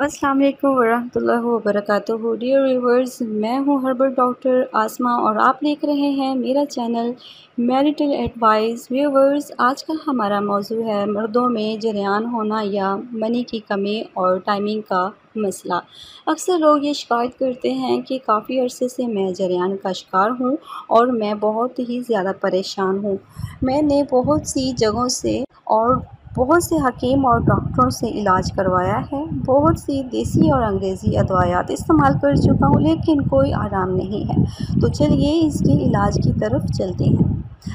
अस्सलाम वालेकुम वरहमतुल्लाहि वबरकातुहू। डियर व्यूवर्स, मैं हूं हर्बल डॉक्टर आसमा और आप देख रहे हैं मेरा चैनल मैरिटल एडवाइस। व्यूवर्स, आज का हमारा मौजू है मर्दों में जरियान होना या मनी की कमी और टाइमिंग का मसला। अक्सर लोग ये शिकायत करते हैं कि काफ़ी अरसे से मैं जरियान का शिकार हूँ और मैं बहुत ही ज़्यादा परेशान हूँ। मैंने बहुत सी जगहों से और बहुत से हकीम और डॉक्टरों से इलाज करवाया है। बहुत सी देसी और अंग्रेज़ी अदवायात इस्तेमाल कर चुका हूँ, लेकिन कोई आराम नहीं है। तो चलिए इसके इलाज की तरफ चलते हैं।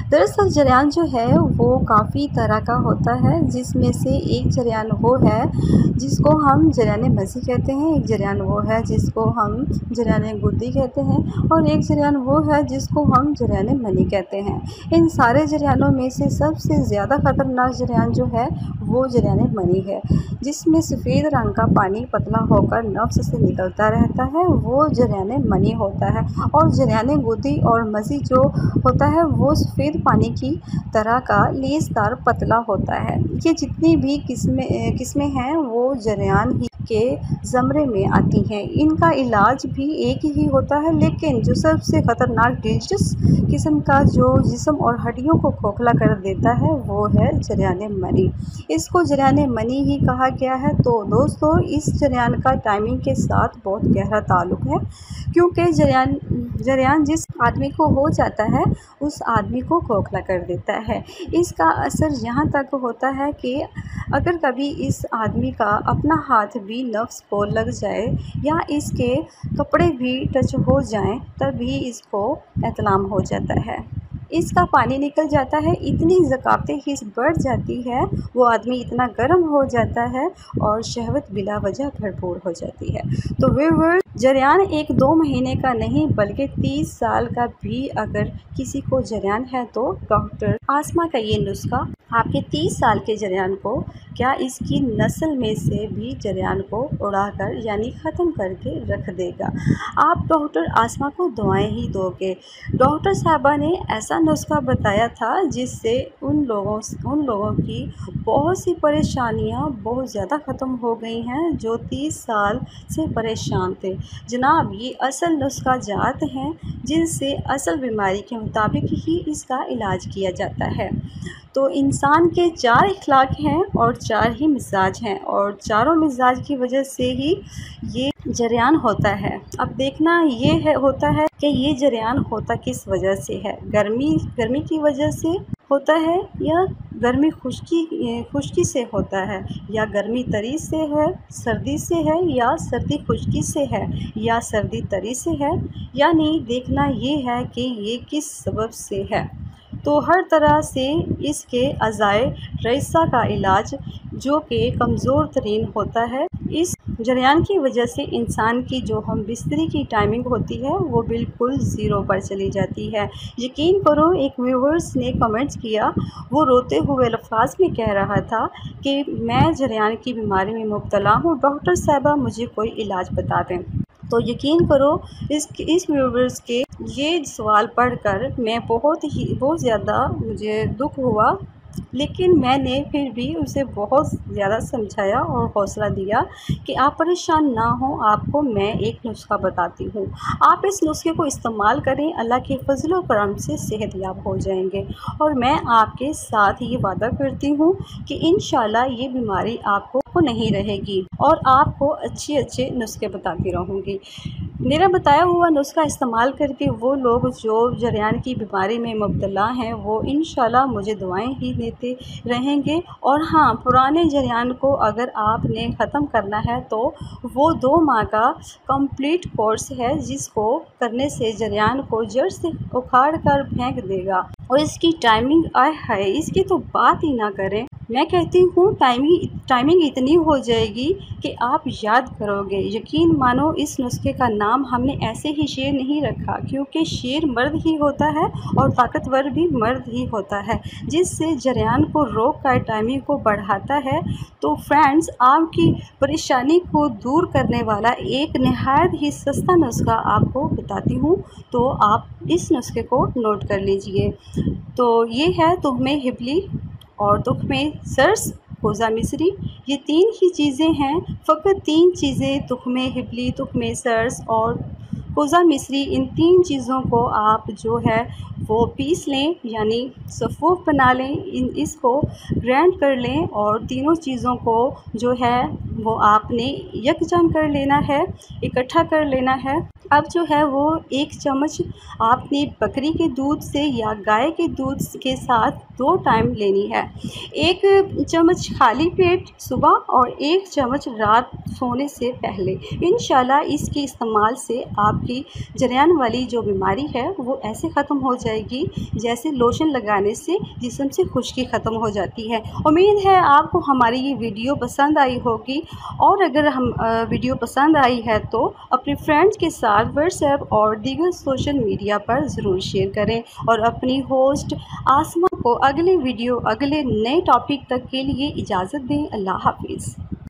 दरअसल जरियान जो है वो काफ़ी तरह का होता है, जिसमें से एक जरियान वो है जिसको हम जरियान मज़ी कहते हैं, एक जरियान वो है जिसको हम जरियान गुद्दी कहते हैं और एक जरियान वो है जिसको हम जरियान मनी कहते हैं। इन सारे जरियानों में से सबसे ज़्यादा ख़तरनाक जरियान जो है वो जरियान मनी है, जिसमें सफ़ेद रंग का पानी पतला होकर नफ्स से निकलता रहता है, वो जरियान मनी होता है। और जरियान गुद्दी और मज़ी जो होता है वो सफ़ेद पानी की तरह का लेसदार पतला होता है। ये जितनी भी किस्में हैं वो जरियान ही के ज़मरे में आती हैं। इनका इलाज भी एक ही होता है, लेकिन जो सबसे ख़तरनाक डेंजरस किस्म का जो जिस्म और हड्डियों को खोखला कर देता है वो है जरियान मनी। इसको जरियान मनी ही कहा गया है। तो दोस्तों, इस जरियान का टाइमिंग के साथ बहुत गहरा ताल्लुक़ है, क्योंकि जरियान जिस आदमी को हो जाता है उस आदमी को खोखला कर देता है। इसका असर यहाँ तक होता है कि अगर कभी इस आदमी का अपना हाथ भी नफ्स को लग जाए या इसके कपड़े भी टच हो जाएं, तभी इसको एतलाम हो जाता है, इसका पानी निकल जाता है, इतनी ज़कावतें हिस्स बढ़ जाती है, वो आदमी इतना गर्म हो जाता है और शहवत बिला वजह भरपूर हो जाती है। तो व्यूअर्स, जरियान 1-2 महीने का नहीं बल्कि 30 साल का भी अगर किसी को जरियान है तो डॉक्टर आसमा का ये नुस्खा आपके 30 साल के जरियान को क्या इसकी नस्ल में से भी जरियान को उड़ाकर यानी ख़त्म करके रख देगा। आप डॉक्टर आसमा को दुआएं ही दोगे। डॉक्टर साहबा ने ऐसा नुस्खा बताया था जिससे उन लोगों की बहुत सी परेशानियां बहुत ज़्यादा ख़त्म हो गई हैं जो 30 साल से परेशान थे। जनाब, ये असल नुस्खा जात हैं जिनसे असल बीमारी के मुताबिक ही इसका इलाज किया जाता है। तो इंसान के 4 इखलाक हैं और 4 ही मिजाज हैं और चारों मिजाज की वजह से ही ये जरियान होता है। अब देखना ये होता है कि ये जरियान होता किस वजह से है। गर्मी की वजह से होता है या गर्मी खुश्की से होता है, या गर्मी तरी से है, सर्दी से है, या सर्दी खुश्की से है, या सर्दी तरी से है। यानी देखना ये है कि ये किस सबब से है। तो हर तरह से इसके अज़ाए रईसा का इलाज जो कि कमज़ोर तरीन होता है, इस जरियान की वजह से इंसान की जो हम बिस्तरी की टाइमिंग होती है वो बिल्कुल ज़ीरो पर चली जाती है। यकीन करो, एक व्यूवर्स ने कमेंट्स किया, वो रोते हुए अल्फाज में कह रहा था कि मैं जरियान की बीमारी में मुब्तला हूँ, डॉक्टर साहबा मुझे कोई इलाज बता दें। तो यकीन करो, इस व्यूवर्स के ये सवाल पढ़कर मैं बहुत ज़्यादा मुझे दुख हुआ, लेकिन मैंने फिर भी उसे बहुत ज़्यादा समझाया और हौसला दिया कि आप परेशान ना हों, आपको मैं एक नुस्खा बताती हूँ, आप इस नुस्खे को इस्तेमाल करें, अल्लाह के फजल व करम से सेहतयाब हो जाएंगे। और मैं आपके साथ ये वादा करती हूँ कि इंशाल्लाह ये बीमारी आपको नहीं रहेगी और आपको अच्छे नुस्खे बताती रहूँगी। मेरा बताया हुआ नुस्खा इस्तेमाल करके वो लोग जो जरियान की बीमारी में मुब्तला हैं वो इंशाल्लाह मुझे दुआएं ही देते रहेंगे। और हाँ, पुराने जरियान को अगर आपने ख़त्म करना है तो वो 2 माह का कंप्लीट कोर्स है, जिसको करने से जरियान को जड़ से उखाड़ कर फेंक देगा। और इसकी टाइमिंग आय हाय, इसकी तो बात ही ना करें। मैं कहती हूँ टाइमिंग इतनी हो जाएगी कि आप याद करोगे। यकीन मानो, इस नुस्खे का नाम हमने ऐसे ही शेर नहीं रखा, क्योंकि शेर मर्द ही होता है और ताकतवर भी मर्द ही होता है, जिससे जरियान को रोक कर टाइमिंग को बढ़ाता है। तो फ्रेंड्स, आपकी परेशानी को दूर करने वाला एक नहायत ही सस्ता नुस्खा आपको बताती हूँ, तो आप इस नुस्खे को नोट कर लीजिए। तो ये है तुहमे हिबली और दुख में सर्स कोज़ा मिस्री। ये 3 ही चीज़ें हैं, फ़कत 3 चीज़ें, तुख़्मे हिबली, तुख़्मे सर्स और कोज़ा मिस्री। इन 3 चीज़ों को आप जो है वो पीस लें, यानी सफ़ूफ़ बना लें। इसको ग्राइंड कर लें और तीनों चीज़ों को जो है वो आपने यकजान कर लेना है, इकट्ठा कर लेना है। अब जो है वो 1 चम्मच आपने बकरी के दूध से या गाय के दूध के साथ 2 टाइम लेनी है। 1 चम्मच खाली पेट सुबह और 1 चम्मच रात सोने से पहले। इंशाल्लाह इसके इस्तेमाल से आपकी जरियान वाली जो बीमारी है वो ऐसे ख़त्म हो जाएगी जैसे लोशन लगाने से जिस्म से खुश्की ख़त्म हो जाती है। उम्मीद है आपको हमारी ये वीडियो पसंद आई होगी, और अगर हम वीडियो पसंद आई है तो अपने फ्रेंड्स के साथ व्हाट्सएप और दीगर सोशल मीडिया पर ज़रूर शेयर करें, और अपनी होस्ट आसमा को अगले वीडियो, अगले नए टॉपिक तक के लिए इजाज़त दें। अल्लाह हाफ़िज़।